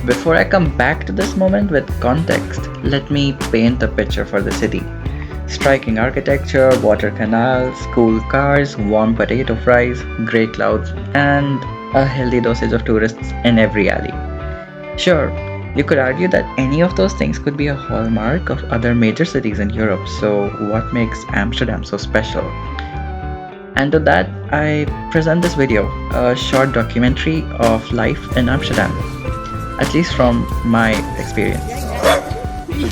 Before I come back to this moment with context, let me paint a picture for the city. Striking architecture, water canals, cool cars, warm potato fries, grey clouds, and a healthy dosage of tourists in every alley. Sure, you could argue that any of those things could be a hallmark of other major cities in Europe, so what makes Amsterdam so special? And to that, I present this video, a short documentary of life in Amsterdam, at least from my experience.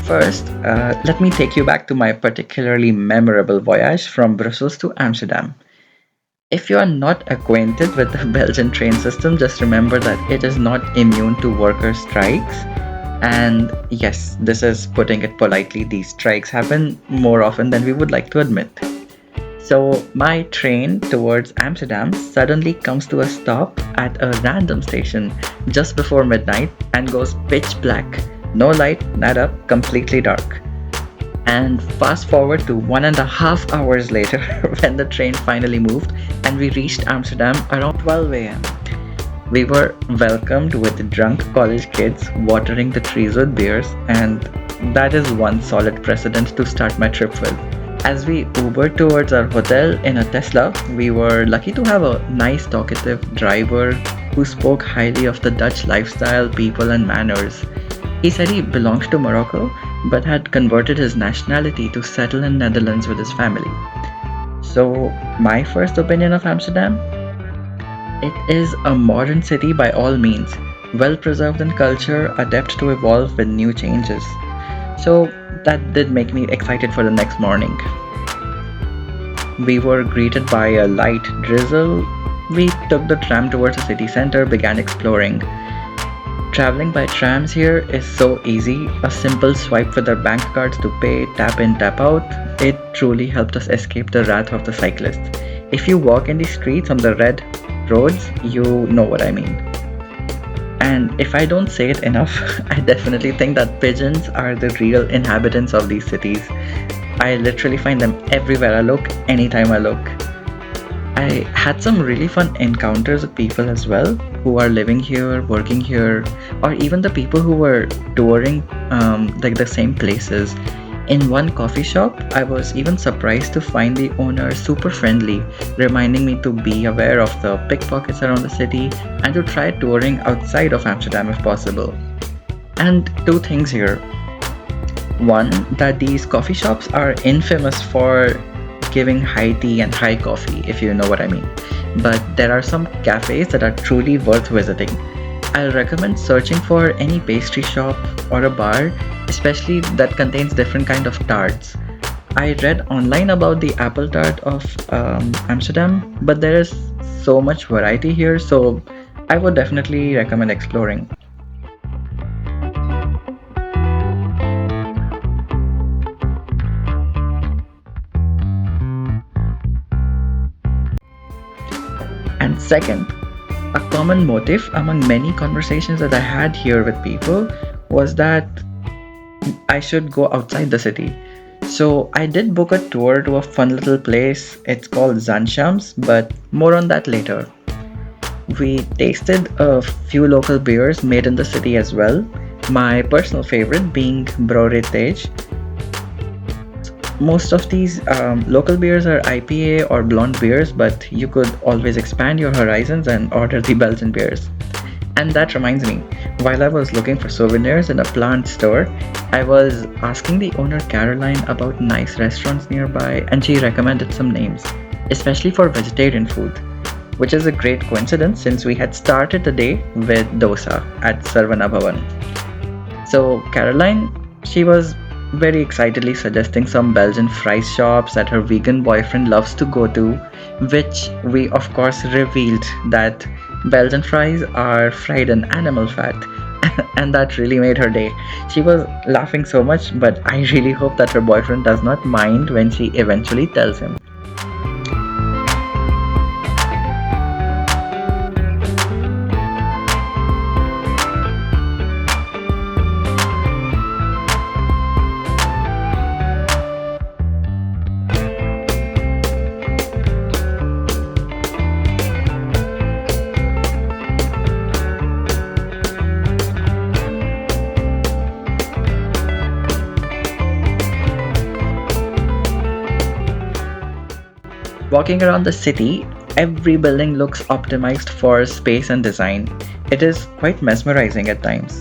First, let me take you back to my particularly memorable voyage from Brussels to Amsterdam. If you are not acquainted with the Belgian train system, just remember that it is not immune to worker strikes. And yes, this is putting it politely, these strikes happen more often than we would like to admit. So, my train towards Amsterdam suddenly comes to a stop at a random station just before midnight and goes pitch black. No light, nada, completely dark. And fast forward to 1.5 hours later when the train finally moved and we reached Amsterdam around 12 am. We were welcomed with drunk college kids watering the trees with beers, and that is one solid precedent to start my trip with. As we Ubered towards our hotel in a Tesla, we were lucky to have a nice talkative driver who spoke highly of the Dutch lifestyle, people, and manners. He said he belonged to Morocco but had converted his nationality to settle in Netherlands with his family. So, my first opinion of Amsterdam? It is a modern city by all means, well preserved in culture, adept to evolve with new changes. So, that did make me excited for the next morning. We were greeted by a light drizzle. We took the tram towards the city center, began exploring. Traveling by trams here is so easy. A simple swipe with our bank cards to pay, tap in, tap out. It truly helped us escape the wrath of the cyclists. If you walk in the streets on the red roads, you know what I mean. And if I don't say it enough, I definitely think that pigeons are the real inhabitants of these cities. I literally find them everywhere I look, anytime I look. I had some really fun encounters with people as well who are living here, working here, or even the people who were touring like the same places. In one coffee shop, I was even surprised to find the owner super friendly, reminding me to be aware of the pickpockets around the city and to try touring outside of Amsterdam if possible. And two things here. One, that these coffee shops are infamous for giving high tea and high coffee, if you know what I mean. But there are some cafes that are truly worth visiting. I'll recommend searching for any pastry shop or a bar, especially that contains different kind of tarts. I read online about the apple tart of Amsterdam, but there is so much variety here, so I would definitely recommend exploring. And second, a common motive among many conversations that I had here with people was that I should go outside the city. So I did book a tour to a fun little place. It's called Zanshams, but more on that later. We tasted a few local beers made in the city as well. My personal favorite being Brore Tej. Most of these local beers are IPA or blonde beers, but you could always expand your horizons and order the Belgian beers. And that reminds me, while I was looking for souvenirs in a plant store, I was asking the owner Caroline about nice restaurants nearby, and she recommended some names, especially for vegetarian food, which is a great coincidence since we had started the day with dosa at Sarvana Bhavan. So, Caroline, she was very excitedly suggesting some Belgian fries shops that her vegan boyfriend loves to go to, which we of course revealed that Belgian fries are fried in animal fat. And that really made her day. She was laughing so much, but I really hope that her boyfriend does not mind when she eventually tells him. Walking around the city, every building looks optimized for space and design. It is quite mesmerizing at times,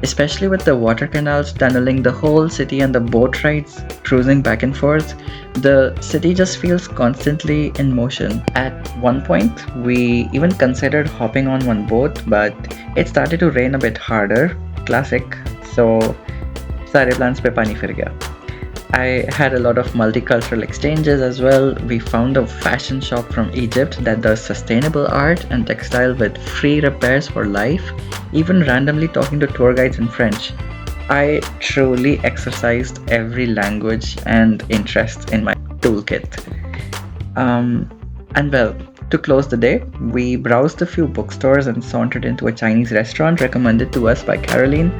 especially with the water canals tunneling the whole city and the boat rides cruising back and forth. The city just feels constantly in motion. At one point, we even considered hopping on one boat, but it started to rain a bit harder. Classic. So, सारे plans पे पानी फिर गया. I had a lot of multicultural exchanges as well. We found a fashion shop from Egypt that does sustainable art and textile with free repairs for life, even randomly talking to tour guides in French. I truly exercised every language and interest in my toolkit. Um, and well, to close the day, we browsed a few bookstores and sauntered into a Chinese restaurant recommended to us by Caroline.